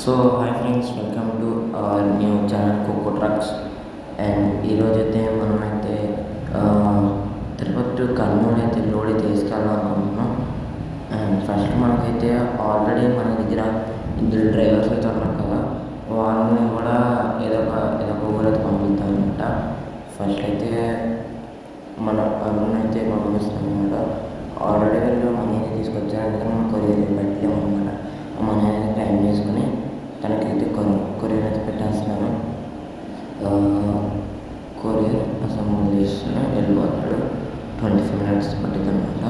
So hi friends, welcome to our new channel Coco Trucks. And ఈరోజైతే మనమైతే Tirupati to Kurnool అయితే load అయితే తీసుకెళ్ళాలనుకుంటున్నాం. అండ్ ఫస్ట్ మనకైతే ఆల్రెడీ మన దగ్గర ఇద్దరు డ్రైవర్స్ అయితే ఉన్నారు కదా, వాళ్ళని కూడా ఏదో ఒక ఊరైతే పంపిద్దాం అనమాట. ఫస్ట్ అయితే మన అరుణ్ అయితే పంపిస్తాం అనమాట. ఆల్రెడీ వీళ్ళు మనీ తీసుకొచ్చారు, అందుకని మనం కొరియర్ పెట్టలేము అనమాట. మనీ అనేది టైం చేసుకుని తనకైతే కొరియర్ అయితే పెట్టేస్తున్నాను. కొరియర్ అసెంబ్లీ చేస్తున్నా, వెళ్ళిపోతాడు. 25 minutes పట్టింది అనమాట.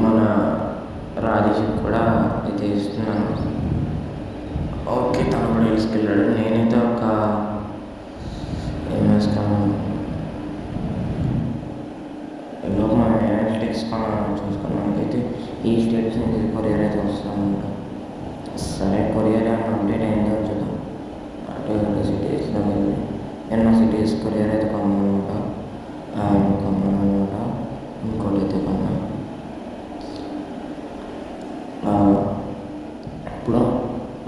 మన రాజేష్ కూడా అయితే ఇస్తున్నాను. ఓకే, తను కూడా తీసుకెళ్ళాడు. నేనైతే ఒక ఏం వేస్తాను లోపు మన అనలిటిక్స్ చూసుకున్నాకైతే ఈ స్టేట్స్ నుంచి కొరియర్ అయితే వస్తామన్నమాట. సరే, కొరియర్ ఏమైనా అప్డేట్ అయిందో చూద్దాం. అటు సిటీస్ దగ్గర ఎన్నో సిటీస్ కొరియర్ అయితే కొన్నానమాట. ఇంకోటి అయితే కొన్నా. ఇప్పుడు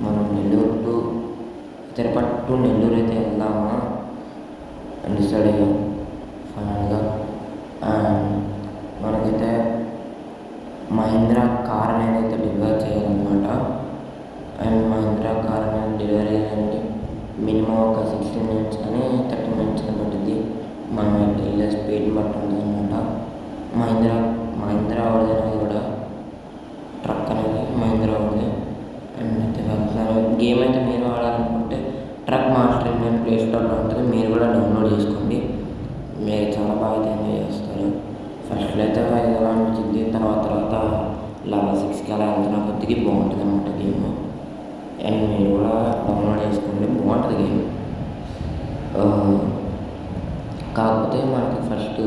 మనం నెల్లూరు టు తిరుపతి టు నెల్లూరు అయితే వెళ్దామా అని డిసైడ్ అయ్యాం ఫైనల్గా. మనకైతే మహీంద్రా కార్ అనేది అయితే డెలివరీ చేయాలన్నమాట. అండ్ మహీంద్రా కార్ అనేది డెలివరీ చేయాలంటే మినిమం ఒక 16 minutes కానీ 30 minutes కానీ పడుతుంది. మనం వెళ్ళే స్పీడ్ బట్టి ఉంటుంది అనమాట. మహీంద్రా వాడిది కూడా ట్రక్ అనేది మహీంద్రా వాడిది. అండ్ అయితే వెళ్తాను. గేమ్ అయితే మీరు ఆడాలనుకుంటే ట్రక్ మాస్టర్ ఇండియన్ ప్లే స్టోర్లో ఉంటుంది, మీరు కూడా డౌన్లోడ్ చేసుకోండి. మీరు చాలా బాగా ఎంజాయ్ చేస్తారు. ఫస్ట్లో అయితే ఎలా అనిపించింది, తర్వాత లెవెల్ 6కి అలా వెళ్తున్న కొద్దికి బాగుంటుంది అన్నమాట గేమ్. అండ్ మీరు కూడా డౌన్లోడ్ చేసుకోండి, బాగుంటుంది గేమ్. కాకపోతే మనకి ఫస్ట్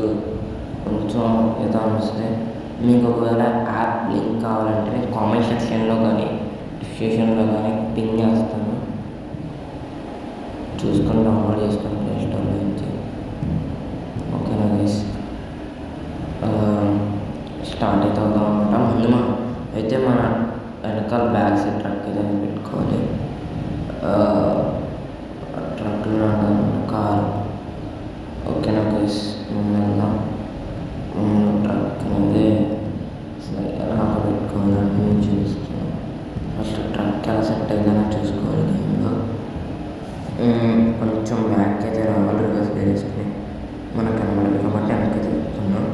కొంచెం ఏదో అనిపిస్తుంది. మీకు ఒకవేళ యాప్ లింక్ కావాలంటే నేను కామెంట్ సెక్షన్లో కానీ డిస్క్రిప్షన్లో కానీ పింగ్ చేస్తాను, చూసుకొని డౌన్లోడ్ చేసుకొని ప్లే స్టోర్లో నుంచి. ఓకేనా గైస్, స్టార్ట్ అయితే అవుతాం అనమాట. ముందు అయితే మన వెనకాల బ్యాక్ సైడ్ ట్రక్ అయితే పెట్టుకోవాలి. ట్రక్లో కారు. ఓకేనా గైస్, ముందు వెళ్దాం. ట్రక్ అనేది ఎలా పెట్టుకోవాలని నేను చూపిస్తున్నాను. ఫస్ట్ ట్రక్ ఎలా సెట్ అయిందని చూసుకోవాలి గేమ్లో. కొంచెం బ్యాక్ అయితే రావాలి, రివర్స్ వేసుకుని మనకు కనబడదు కాబట్టి వెనక్కి తిరుగుతున్నాం.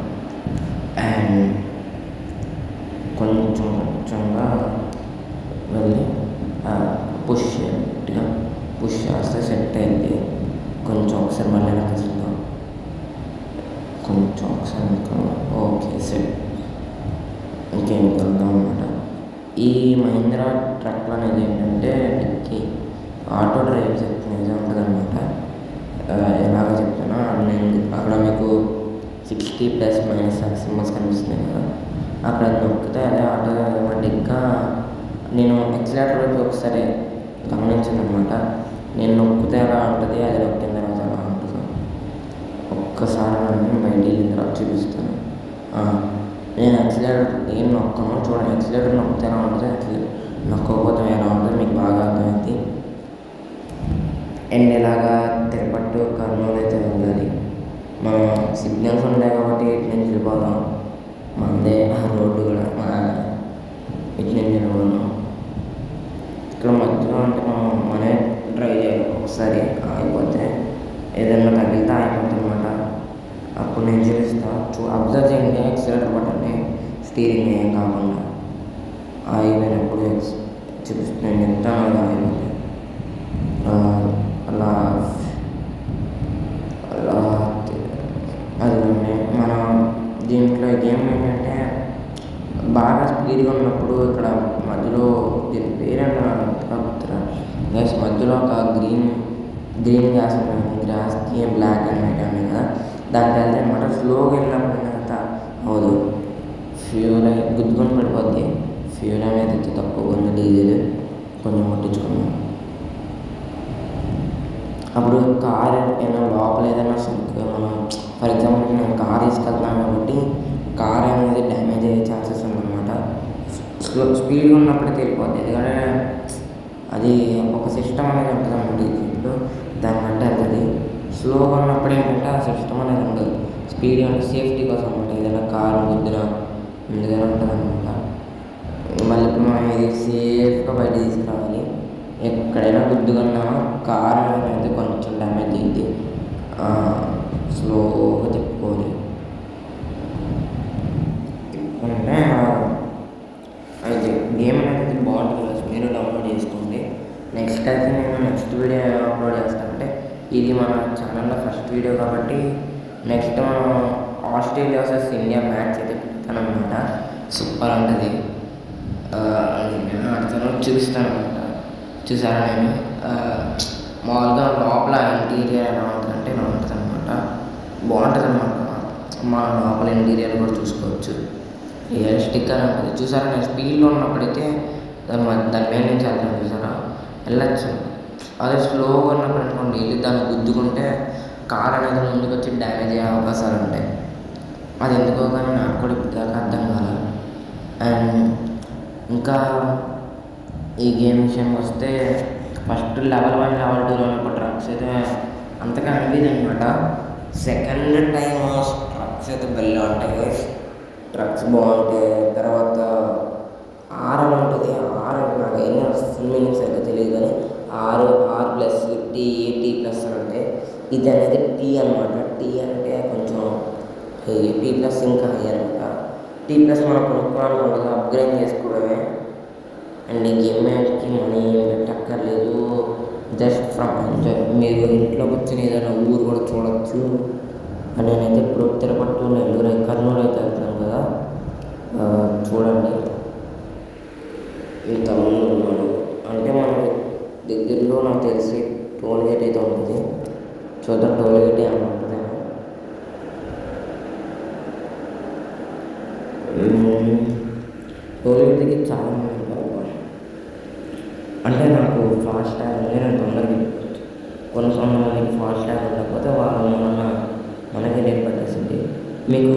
అండ్ కొంచెంగా వెళ్ళి పుష్ చేయాలి. పుష్ చేస్తే సెట్ అయింది. కొంచెం ఒకసారి మళ్ళీ వెనక్కి తిరుగుతాం. కొంచెం ఒకసారి ఓకే సెట్. ఇంకేం వెళ్దాం అనమాట. ఈ మహీంద్రా ట్రక్లు అనేది ఏంటంటే ఆటో డ్రైవ్ చెప్తున్నది ఉంటుంది అనమాట. ఎలాగ చెప్తున్నా, నేను అక్కడ మీకు 60+- సింబల్స్ కనిపిస్తున్నాయి కదా, అక్కడ నొక్కితే అదే ఆటోమేటిక్గా నేను ఎక్సిలేటర్ వైపు ఒకసారి గమనించాను అనమాట. నేను నొక్కితే ఎలా ఉంటుంది, అది నొక్కిన తర్వాత ఎలా ఉంటుంది. ఒక్కసారి నేను బయటికి వెళ్ళిన తర్వాత చూపిస్తాను. నేను ఎక్సిలేటర్ ఏం నొక్కను, చూడండి. ఎక్సిలేటర్ నొక్కితే ఎలా ఉంటుంది, ఎక్సిలేటర్ నొక్కకపోతే ఎలా ఉంటుంది మీకు బాగా అర్థమైంది. అండ్ ఇలాగా తిరుపతి కర్నూలు అయితే వెళ్ళాలి. మనం సిగ్నల్స్ ఉంటాయి కాబట్టి ఇటు నుంచి వెళ్ళిపోదాం. మనదే ఆ రోడ్డు కూడా ఇటు నుంచి వెళ్ళిపోదాం. ఇక్కడ మధ్యలో అంటే మనే డ్రైవ్ చేయాలి. ఒకసారి ఆగిపోతే ఏదైనా తగిలితే ఆగిపోతుంది అనమాట. అప్పుడు నేను చూపిస్తాను, అబ్జర్వ్ చేయండి. ఎక్సిలేటర్ బటన్ని స్టీరింగ్ ఏం కాకుండా ఆగిపోయినప్పుడు చూపిస్తున్నాను. ఎంత ఆగిపోతే అలా అది మనం దీంట్లో గేమ్ ఏంటంటే బాగా స్పీడ్గా ఉన్నప్పుడు ఇక్కడ మధ్యలో దీని పేరేంటో గ్యాస్ మధ్యలో ఒక గ్రీన్ గ్యాస్ ఉంటుంది. గ్యాస్కి బ్లాక్ అండ్ వైట్ ఉన్నాయి కదా, దానికి వెళ్తే అనమాట. స్లోగా వెళ్ళినప్పుడు అంతా అవదు, ఫ్యూల్ గుద్దుకొని పడిపోద్ది. ఫ్యూల్ అనేది అయితే తక్కువ ఉంది, డీజిల్ కొంచెం ముట్టించుకున్నాం. అప్పుడు కార్ ఏమైనా లోపల ఏదైనా మనం ఫర్ ఎగ్జాంపుల్ నేను కార్ తీసుకెళ్తున్నాను కాబట్టి కార్ అనేది డ్యామేజ్ అయ్యే ఛాన్సెస్ ఉందన్నమాట. స్పీడ్గా ఉన్నప్పుడే తెలిపోద్ది. ఎందుకంటే అది ఒక సిస్టమ్ అనేది ఉంటుంది అన్నమాట ఈ దీంట్లో. దాన్ని బట్టి వెళ్తుంది. స్లోగా ఉన్నప్పుడు ఏంటంటే ఆ సిస్టమ్ అనేది ఉండదు. స్పీడ్ అంటే సేఫ్టీ కోసం అనమాట. ఏదైనా కారు గుద్దిన ముందుగానే ఉంటుంది అనమాట. మళ్ళీ ఇప్పుడు మనం ఇది సేఫ్గా బయట తీసుకురావాలి. ఎక్కడైనా గుద్దుకున్నా కారు అనేది కొంచెం డ్యామేజ్ అయ్యింది. స్లోగా తిప్పుకోవాలి. అంటే అయితే గేమ్ అనేది బాగుంటుంది. మీరు డౌన్లోడ్ చేసుకోండి. నెక్స్ట్ అయితే నేను నెక్స్ట్ వీడియో అప్లోడ్ చేస్తాను. అంటే ఇది మన ఛానల్లో ఫస్ట్ వీడియో కాబట్టి నెక్స్ట్ మనం ఆస్ట్రేలియా వర్సెస్ ఇండియా మ్యాచ్ అయితే పెడతానమాట. సూపర్ ఉంటుంది. నేను ఆడుతాను చూపిస్తాను అనమాట. చూసారా నేను మామూలుగా లోపల ఇంటీరియర్ ఎలా ఉంటుందంటే ఇలా ఉంటుంది అనమాట. బాగుంటుంది అనమాట. మన లోపల ఇంటీరియర్ కూడా చూసుకోవచ్చు. రియలిస్టిక్ అని ఉంటుంది. చూసారా నేను స్పీడ్లో ఉన్నప్పుడైతే దాని మీద నుంచి వెళ్తాను. చూసారా వెళ్ళచ్చు. అదే స్లోగా ఉన్నప్పుడు అనుకోండి వెళ్ళి దాన్ని గుద్దుకుంటే కార్ అనేది ముందుకు వచ్చి డ్యామేజ్ అయ్యే అవకాశాలు ఉంటాయి. అది ఎందుకో కానీ నాకు కూడా ఇప్పుడు దాకా అర్థం కాలేదు. అండ్ ఇంకా ఈ గేమ్ విషయానికి వస్తే ఫస్ట్ లెవెల్ 1 లెవెల్ 2లో ఉన్నప్పుడు ట్రక్స్ అయితే అంతగా అనిపించింది అనమాట. సెకండ్ టైం ట్రక్స్ అయితే బెల్లి ఉంటాయి. ట్రక్స్ బాగుంటాయి. తర్వాత ఆర్ అని ఉంటుంది. ఆర్ నాకు ఎన్ని ఫుల్ మీనింగ్స్ అయితే తెలియదు కానీ R+T T+ అని ఉంటాయి. ఇది అనేది టీ అనమాట. టీ అంటే కొంచెం T+ ఇంకా హై అనమాట. T+ మనం కొనుక్కోవాలనుకుంటుంది అప్గ్రేడ్ చేసుకోవడమే. అండ్ ఈ గేమ్కి మనీ పెట్టక్కర్లేదు. Just from enjoy. మీరు ఇంట్లో కూర్చొని ఏదైనా ఊరు కూడా చూడవచ్చు. అండ్ నేనైతే ఇప్పుడు తిరుపతి నెల్లూరు కర్నూలు అయితే వెళ్తాను కదా, చూడండి. ఇంత ముందు ఉన్నాడు అంటే మన దగ్గరలో నాకు తెలిసి టోల్ గేట్ అయితే ఉంటుంది. చూద్దాం టోల్ గేట్ ఏమైనా ఉంటుందేమో. టోల్ గేట్ దగ్గర చాలా మంది ఉంటారు. అంటే నాకు ఫాస్ట్ ట్యాగ్ ఉంది. నేను తొందరగా కొంతమందికి ఫాస్ట్ ట్యాగ్ ఉండకపోతే వాళ్ళు మనకి రేట్ పట్టేసింది. మీకు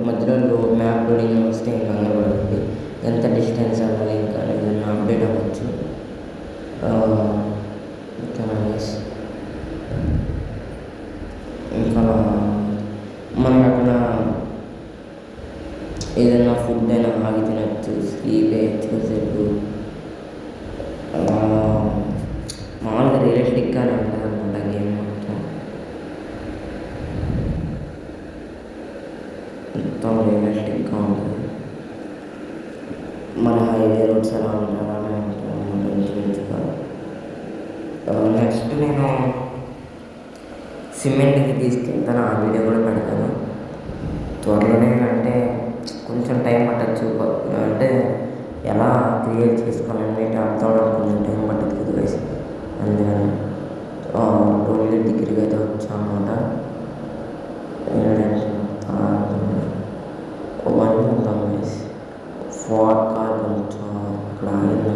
మధ్యలో మ్యాప్ లోడింగ్ వస్తే ఇంకా పడుతుంది. ఎంత డిస్టెన్స్ అవ్వాలి ఇంకా ఏదైనా అప్డేట్ అవ్వచ్చు. ఇంకా మనకి అక్కడ ఏదైనా ఫుడ్ అయినా ఆగి తినచ్చు, స్లీప్ వేయచ్చు సేపు. మామూలుగా రియలిస్టిక్గానే ఉంటుంది అనమాట గేమ్ మొత్తం. రియలిస్టిక్గా ఉంటుంది. మన హైవే రోడ్స్ ఎలా ఉంటాయి అలానే ఉంటాయి అనమాట ఇంచుమించుగా. నెక్స్ట్ నేను సిమెంట్కి తీసుకెళ్తాను. ఆ వీడియో కూడా పెడతాను త్వరలోనే. అంటే కొంచెం టైం పట్టచ్చు. అంటే ఎలా క్రియేట్ చేసుకోవాలని అర్థం అవడానికి కొంచెం టైం పట్టదు కదా వయసు. అందుకని టోల్ గేట్ దగ్గరికి అయితే వచ్చాం అనమాట. ఫాడ్ కార్ కొంచెం అక్కడ ఆగింది.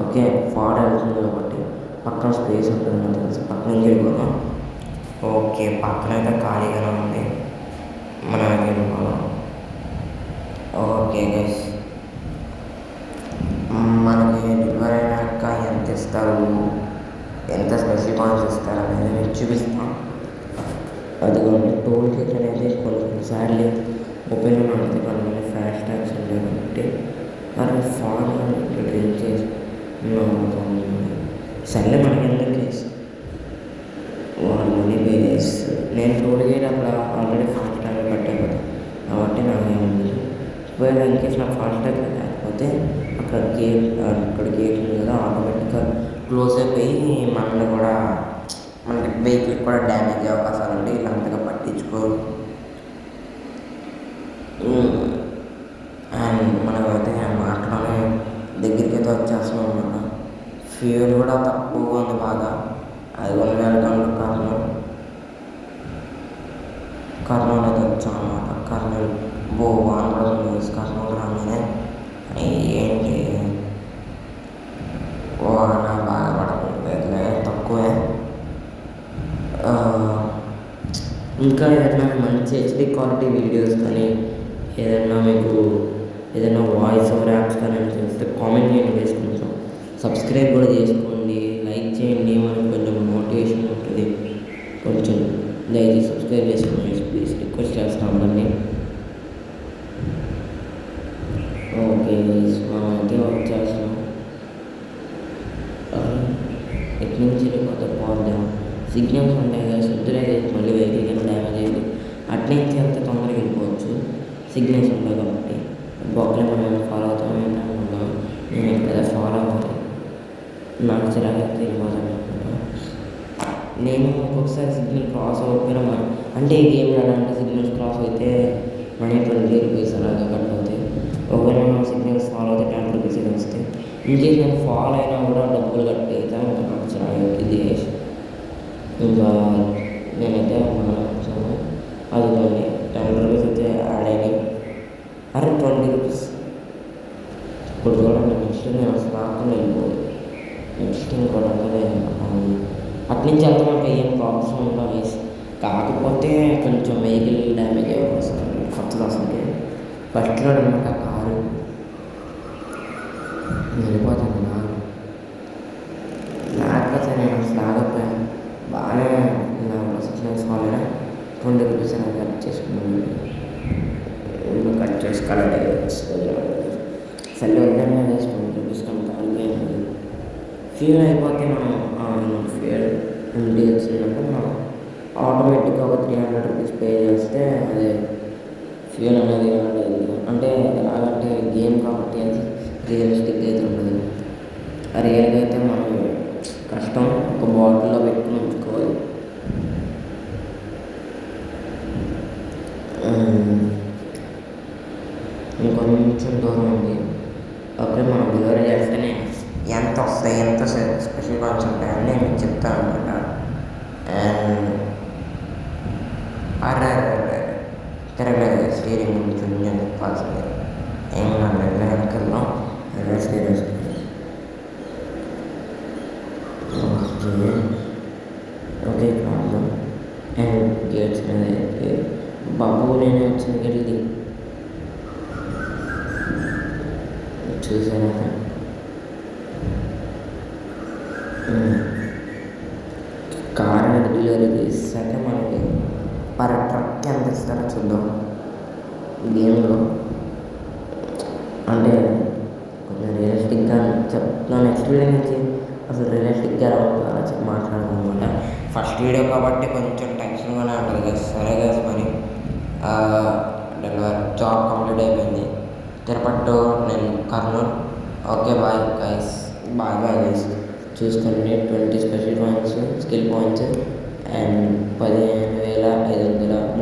ఓకే ఫాడ్ వెళ్తుంది కాబట్టి పక్కన స్పేస్ ఉంటుంది నాకు తెలిసి. పక్కన వెళ్ళిపోదాం. ఓకే పక్కన అయితే ఖాళీగానే ఉంది. మనం వెళ్ళిపోదాం. ఓకే గైస్, మనకి డెలివరీ అయినాక ఎంత ఇస్తారు, ఎంత స్పెషల్ పాయింట్స్ ఇస్తారు అనేది నేను చూపిస్తాం. అదిగోండి టోల్ గేట్ అనేది కొన్నిసార్లు ఓపెన్ ఉంటుంది, కొన్ని ఫాస్ట్ ట్యాగ్స్ ఉంటాయి కాబట్టి అది ఫాన్ డ్రింక్ చేసి సర్లే మనకి ఎందుకు కేసు వాళ్ళు మనీ పే చేస్తారు. నేను టోల్ గేట్ అక్కడ ఆల్రెడీ ఫాస్ట్ ట్యాగ్ పెట్టాను కాబట్టి నాకేముంది. ఒకవేళ ఇన్కేస్ నాకు ఫాస్ట్ ట్యాగ్ లేకపోతే అక్కడ గేట్ ఉంది కదా ఆటోమేటిక్గా క్లోజ్ అయిపోయి మనల్ని కూడా మన వెహికల్ కూడా డ్యామేజ్ అయ్యే అవకాశాలు ఉంటాయి. ఇలా అంతగా పట్టించుకోరు. అండ్ మనమైతే మాటలోనే దగ్గరికి అయితే వచ్చేస్తున్నాం అనమాట. ఫ్యూయల్ కూడా తక్కువగా ఉంది బాగా. 500 గంటలు కర్నూలు అయితే వచ్చాం అనమాట. కర్నూలు వానపడుతుంది. కర్నూలు రాగానే ఏంటి వాన బాగా పడుతుంది, తక్కువే. ఇంకా ఏదైనా మంచి హెచ్డి క్వాలిటీ వీడియోస్ కానీ ఏదైనా మీకు ఏదైనా వాయిస్ ఓవర్ యాప్స్ కానీ చేస్తే కామెంట్ చేయండి గైస్, కొంచెం సబ్స్క్రైబ్ కూడా చేసుకోండి, లైక్ చేయండి, మనకు కొంచెం మోటివేషన్ ఉంటుంది. కొంచెం దయచేసి సబ్స్క్రైబ్ చేసుకోండి ప్లీజ్, రిక్వెస్ట్ చేస్తాం అందరినీ. ఓకే మనం అయితే వర్క్ చేస్తున్నాం. ఎటు నుంచి వెళ్ళిపోతే బాగుంటాం, సిగ్నల్స్ ఉంటాయి కదా, శుద్ధులే మళ్ళీ వెహికల్ కింద డ్యామేజ్ అయ్యింది. అట్నుంచి వెళ్తే తొందరగా వెళ్ళిపోవచ్చు, సిగ్నల్స్ ఉంటాయి కాబట్టి. బాక్లే మనం ఫాలో అవుతాం ఏంటనుకుంటాం, నేను ఎక్కడ ఫాలో అవ్వాలి, నాకు చిరాకు అయితే వెళ్ళిపోతాను అనుకుంటా. నేను ఒక్కొక్కసారి సిగ్నల్ క్రాస్ అవ్వకపోయినా అంటే ఈ గేమ్ అంటే సిగ్నల్స్ క్రాస్ అయితే మనీ 20 రూపీస్ అలాగా కట్ అవుతాయి. ఒకవేళ మనం సిగ్నల్స్ ఫాలో అయితే 10 రూపీస్ అయితే వస్తాయి. ఇంకేస్ నేను ఫాలో అయినా కూడా డబ్బులు కట్ అవుతాయి, ఇంకా నాకు చిరాకు ఇది ఇంకా నేనైతే వచ్చాను. అది 10 రూపీస్ అయితే యాడ్ అయినాయి. అరే 20 రూపీస్ ఇప్పుడు చూడండి. నెక్స్ట్ నేను అసలు రాకుండా వెళ్ళిపోదు. నెక్స్ట్ ఇంకోటి అంటే అట్నుంచి వెళ్తే మనకి ఏం ప్రాబ్లమ్స్ ఉండవు వేసి, కాకపోతే కొంచెం వెహికల్ డ్యామేజ్ అయ్యే అవకాశం ఉంది కొత్తది అసలుకి. ఫస్ట్లో అనమాట కారు వెళ్ళిపోతాను లేకపోతే నేను అసలు ఆగకపోయాను. బాగానే సిగ్నల్స్ వల్ల 20 రూపీస్ అని కట్ చేసుకున్నాను. కట్ చేసుకోవాలంటే సరే వద్దన్నా 20 రూపీస్ కనుక ఫ్యూల్ అయిపోతే మనం ఫ్యూల్ ఇంటికి వచ్చినప్పుడు మనం ఆటోమేటిక్గా ఒక 300 రూపీస్ పే చేస్తే అదే ఫ్యూల్ అనేది అంటే ఎలాగంటే గేమ్ కాబట్టి అది రియలిస్టిక్ అయితే ఉండదు. రియల్గా అయితే మనం కష్టం, ఒక బాటిల్లో పెట్టుకుని ఉంచుకోవాలి. ఇంకొంచెం దూరం ఉంది. ఓకే మనం డెలివరీ చేస్తేనే ఎంత వస్తాయి, ఎంత స్పెషల్ కాల్స్ ఉంటాయని నేను చెప్తాను అనమాట. అండ్ తిరగలేదు స్టీరింగ్ ఉంటుంది అని చెప్పాల్సింది. ఏమన్నా వెనక్కి వెళ్దాం, steering okay problem. And gates మీద బాబు నేను వచ్చిన గేట్ది చూసాను. కార్ డెలివరీ చేసాక మనకి పర్ ట్రక్ ఎంత ఇస్తారో చూద్దాం గేమ్లో. అంటే కొంచెం రియలిస్టిక్గా చెప్తున్నాను. నెక్స్ట్ వీడియో నుంచి అసలు రియలిస్టిక్గా ఎలా ఉంటుందో అలా మాట్లాడదాం అనమాట. ఫస్ట్ వీడియో కాబట్టి కొంచెం టెన్షన్గానే ఉంటుంది కదా. సరే కదా మరి డెలివరీ జాబ్ కంప్లీట్ అయిపోయింది. తిరుపతి టు నేను Kurnool. Okay bye guys, bye guys. చూసుకోండి 20 special points, skill points and 15,500